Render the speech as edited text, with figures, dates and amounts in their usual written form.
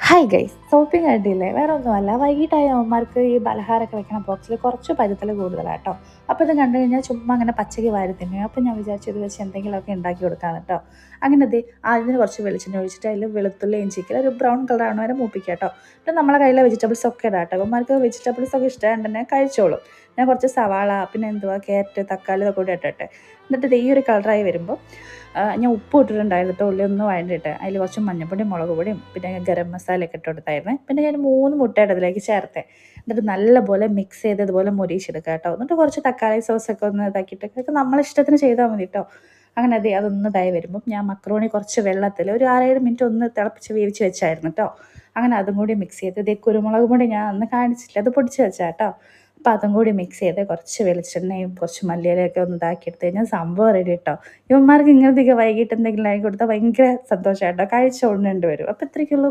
Hi guys, shopping കണ്ടില്ലേ? വേറെ ഒന്നുമല്ല, വൈകിട്ടായ അവന്മാർക്ക് ഈ പലഹാരമൊക്കെ വെക്കണ ബോക്സിൽ കുറച്ച് പരുത്തൽ കൂടുതലാട്ടോ. അപ്പോൾ ഇത് കണ്ടു കഴിഞ്ഞാൽ ചുമ്മാ അങ്ങനെ പച്ചയ്ക്ക് വാരി തിന്നു. അപ്പോൾ ഞാൻ വിചാരിച്ചു ഇത് വെച്ച് എന്തെങ്കിലുമൊക്കെ ഉണ്ടാക്കി കൊടുക്കാമെന്ന് കേട്ടോ. അങ്ങനെ അതിന് കുറച്ച് വെളിച്ചെണ്ണ ഒഴിച്ചിട്ട് അതിൽ വെളുത്തുള്ളി ഇഞ്ചിക്കൽ ഒരു ബ്രൗൺ കളർ ആവണ വരെ മൂപ്പിക്കുക കേട്ടോ. പിന്നെ നമ്മളെ കയ്യിലെ വെജിറ്റബിൾസ് ഒക്കെ ഇടാം കേട്ടോ. അവന്മാർക്ക് വെജിറ്റബിൾസ് ഒക്കെ ഇഷ്ടമായിട്ട് കഴിച്ചോളും. ഞാൻ കുറച്ച് സവാള, പിന്നെ ക്യാരറ്റ്, തക്കാളി ഇതൊക്കെ കൂടി ഇട്ടിട്ട് എന്നിട്ട് ഈ ഒരു കളറായി വരുമ്പോൾ ഞാൻ ഉപ്പ് ഇട്ടിട്ടുണ്ടായിരുന്നു കേട്ടോ. ഉള്ളി ഒന്ന് വഴണ്ടിട്ട് അതിൽ കുറച്ച് മഞ്ഞൾപ്പൊടിയും മുളക് പൊടിയും പിന്നെ ഗരം മസാലയൊക്കെ ഇട്ട് കൊടുത്തായിരുന്നു. പിന്നെ ഞാൻ 3 മുട്ടയുടെ അതിലേക്ക് ചേർത്തേ. എന്നിട്ട് നല്ലപോലെ മിക്സ് ചെയ്ത് ഇതുപോലെ മൊരിച്ചെടുക്കുക കേട്ടോ. എന്നിട്ട് കുറച്ച് തക്കാളി സോസൊക്കെ ഒന്ന് ഇതാക്കിയിട്ട് അതൊക്കെ നമ്മളെ ഇഷ്ടത്തിന് ചെയ്താൽ മതി കേട്ടോ. അങ്ങനെ അതൊന്ന് ഇതായി വരുമ്പം ഞാൻ മക്രോണി കുറച്ച് വെള്ളത്തിൽ ഒരു 6-7 മിനിറ്റ് ഒന്ന് തിളപ്പിച്ച് വേവിച്ച് വെച്ചായിരുന്നു കേട്ടോ. അങ്ങനെ അതും കൂടി മിക്സ് ചെയ്ത് കുരുമുളക് പൊടി ഞാൻ അന്ന് കാണിച്ചില്ല, അത് പൊടിച്ച് വെച്ചാൽ കേട്ടോ. അപ്പോൾ അതും കൂടി മിക്സ് ചെയ്ത് കുറച്ച് വെളിച്ചെണ്ണയും കുറച്ച് മല്ലിയിലയൊക്കെ ഒന്ന് ഇതാക്കിയെടുത്ത് കഴിഞ്ഞാൽ സംഭവം റെഡി കേട്ടോ. ഇവന്മാർക്ക് ഇങ്ങനത്തെയൊക്കെ വൈകിട്ട് എന്തെങ്കിലും ആയി കൊടുത്താൽ ഭയങ്കര സന്തോഷമാണ് കേട്ടോ. കഴിച്ചുകൊണ്ടുണ്ട് വരും. അപ്പോൾ ഇത്രയ്ക്കുള്ളൂ.